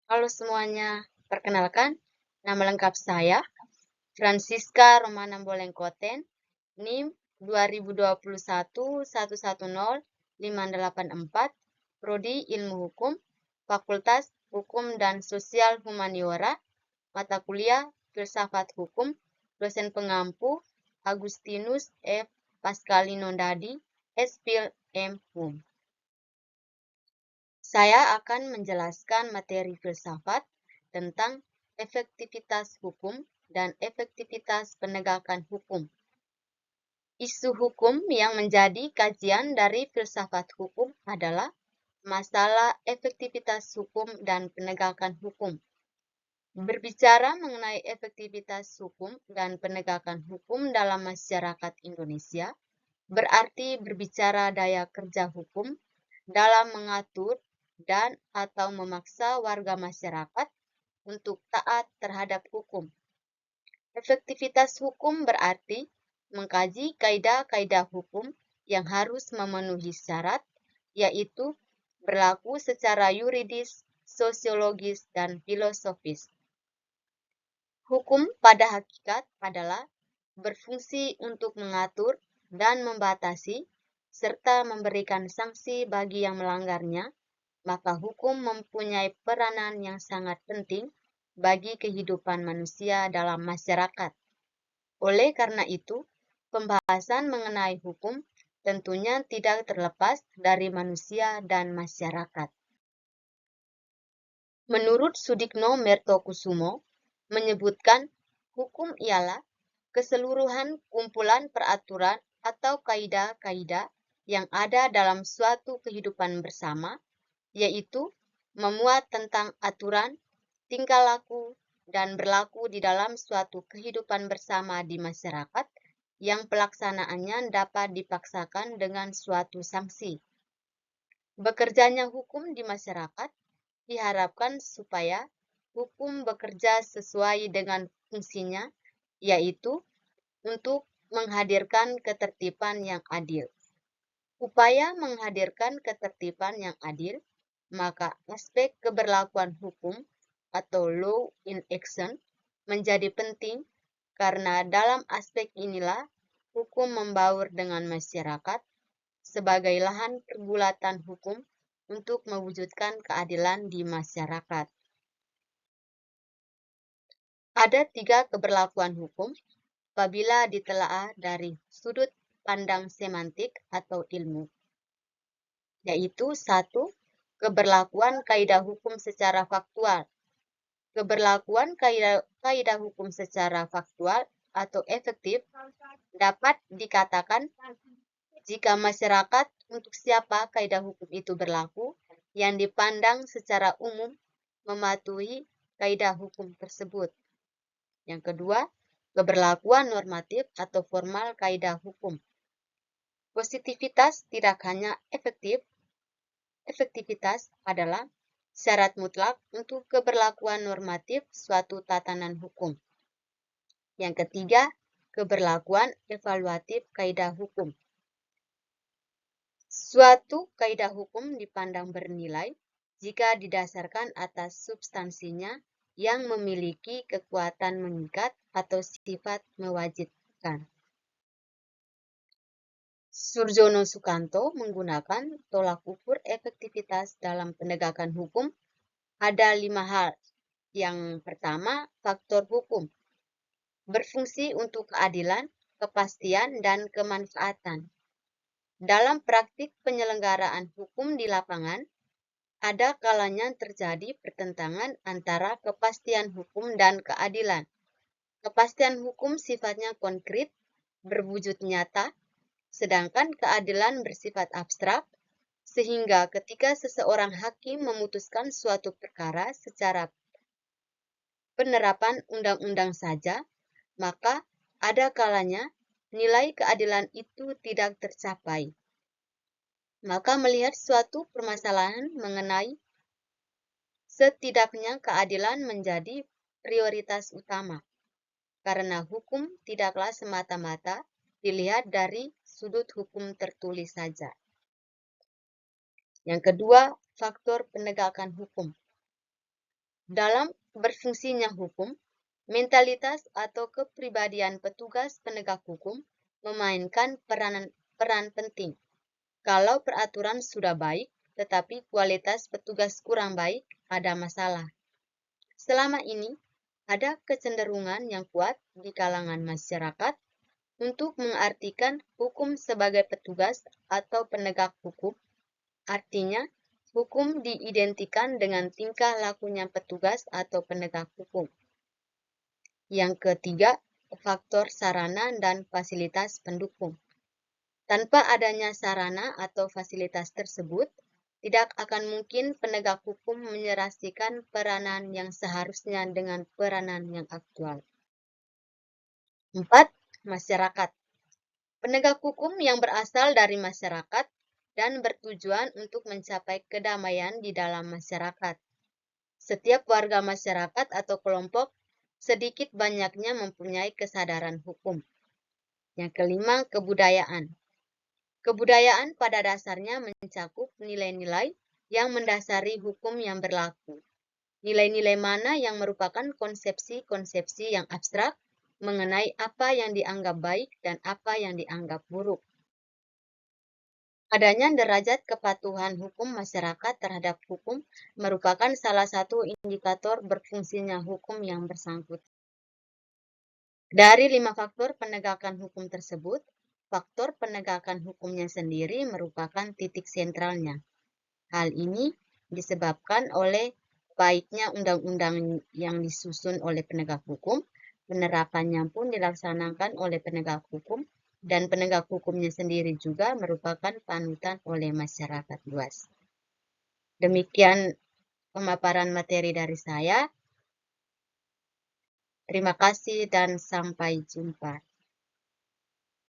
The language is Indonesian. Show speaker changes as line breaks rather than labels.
Halo semuanya, perkenalkan, nama lengkap saya Francisca Romana Bolengkoten, NIM 2021-110-584, Prodi Ilmu Hukum, Fakultas Hukum dan Sosial Humaniora, mata kuliah Filsafat Hukum, dosen pengampu Agustinus F. Pascalinodadi, SPhil M. Hum. Saya akan menjelaskan materi filsafat tentang efektivitas hukum dan efektivitas penegakan hukum. Isu hukum yang menjadi kajian dari filsafat hukum adalah masalah efektivitas hukum dan penegakan hukum. Berbicara mengenai efektivitas hukum dan penegakan hukum dalam masyarakat Indonesia, berarti berbicara daya kerja hukum dalam mengatur dan atau memaksa warga masyarakat untuk taat terhadap hukum. Efektivitas hukum berarti mengkaji kaidah-kaidah hukum yang harus memenuhi syarat, yaitu berlaku secara yuridis, sosiologis, dan filosofis. Hukum pada hakikat adalah berfungsi untuk mengatur dan membatasi serta memberikan sanksi bagi yang melanggarnya, maka hukum mempunyai peranan yang sangat penting bagi kehidupan manusia dalam masyarakat. Oleh karena itu, pembahasan mengenai hukum tentunya tidak terlepas dari manusia dan masyarakat. Menurut Sudikno Mertokusumo, menyebutkan hukum ialah keseluruhan kumpulan peraturan atau kaidah-kaidah yang ada dalam suatu kehidupan bersama, yaitu memuat tentang aturan, tingkah laku, dan berlaku di dalam suatu kehidupan bersama di masyarakat yang pelaksanaannya dapat dipaksakan dengan suatu sanksi. Bekerjanya hukum di masyarakat diharapkan supaya hukum bekerja sesuai dengan fungsinya, yaitu untuk menghadirkan ketertiban yang adil. Upaya menghadirkan ketertiban yang adil, maka aspek keberlakuan hukum atau law in action menjadi penting karena dalam aspek inilah hukum membaur dengan masyarakat sebagai lahan pergulatan hukum untuk mewujudkan keadilan di masyarakat. Ada 3 keberlakuan hukum apabila ditelaah dari sudut pandang semantik atau ilmu, yaitu 1. Keberlakuan kaidah hukum secara faktual. Keberlakuan kaidah hukum secara faktual atau efektif dapat dikatakan jika masyarakat untuk siapa kaidah hukum itu berlaku yang dipandang secara umum mematuhi kaidah hukum tersebut. Yang kedua, keberlakuan normatif atau formal kaidah hukum. Positivitas tidak hanya efektivitas adalah syarat mutlak untuk keberlakuan normatif suatu tatanan hukum. Yang ketiga, keberlakuan evaluatif kaidah hukum. Suatu kaidah hukum dipandang bernilai jika didasarkan atas substansinya yang memiliki kekuatan mengikat atau sifat mewajibkan. Surjono Sukanto menggunakan tolak ukur efektivitas dalam penegakan hukum. Ada 5 hal. Yang pertama, faktor hukum. Berfungsi untuk keadilan, kepastian, dan kemanfaatan. Dalam praktik penyelenggaraan hukum di lapangan, ada kalanya terjadi pertentangan antara kepastian hukum dan keadilan. Kepastian hukum sifatnya konkret, berwujud nyata, sedangkan keadilan bersifat abstrak, sehingga ketika seseorang hakim memutuskan suatu perkara secara penerapan undang-undang saja, maka ada kalanya nilai keadilan itu tidak tercapai. Maka melihat suatu permasalahan mengenai setidaknya keadilan menjadi prioritas utama, karena hukum tidaklah semata-mata dilihat dari sudut hukum tertulis saja. Yang kedua, faktor penegakan hukum. Dalam berfungsinya hukum, mentalitas atau kepribadian petugas penegak hukum memainkan peran penting. Kalau peraturan sudah baik, tetapi kualitas petugas kurang baik, ada masalah. Selama ini, ada kecenderungan yang kuat di kalangan masyarakat untuk mengartikan hukum sebagai petugas atau penegak hukum. Artinya, hukum diidentikan dengan tingkah lakunya petugas atau penegak hukum. Yang ketiga, faktor sarana dan fasilitas pendukung. Tanpa adanya sarana atau fasilitas tersebut, tidak akan mungkin penegak hukum menyelesaikan peranan yang seharusnya dengan peranan yang aktual. 4. Masyarakat. Penegak hukum yang berasal dari masyarakat dan bertujuan untuk mencapai kedamaian di dalam masyarakat. Setiap warga masyarakat atau kelompok sedikit banyaknya mempunyai kesadaran hukum. Yang kelima, kebudayaan. Kebudayaan pada dasarnya mencakup nilai-nilai yang mendasari hukum yang berlaku. Nilai-nilai mana yang merupakan konsepsi-konsepsi yang abstrak mengenai apa yang dianggap baik dan apa yang dianggap buruk. Adanya derajat kepatuhan hukum masyarakat terhadap hukum merupakan salah satu indikator berfungsinya hukum yang bersangkutan. Dari 5 faktor penegakan hukum tersebut, faktor penegakan hukumnya sendiri merupakan titik sentralnya. Hal ini disebabkan oleh baiknya undang-undang yang disusun oleh penegak hukum, penerapannya pun dilaksanakan oleh penegak hukum, dan penegak hukumnya sendiri juga merupakan panutan oleh masyarakat luas. Demikian pemaparan materi dari saya. Terima kasih dan sampai jumpa.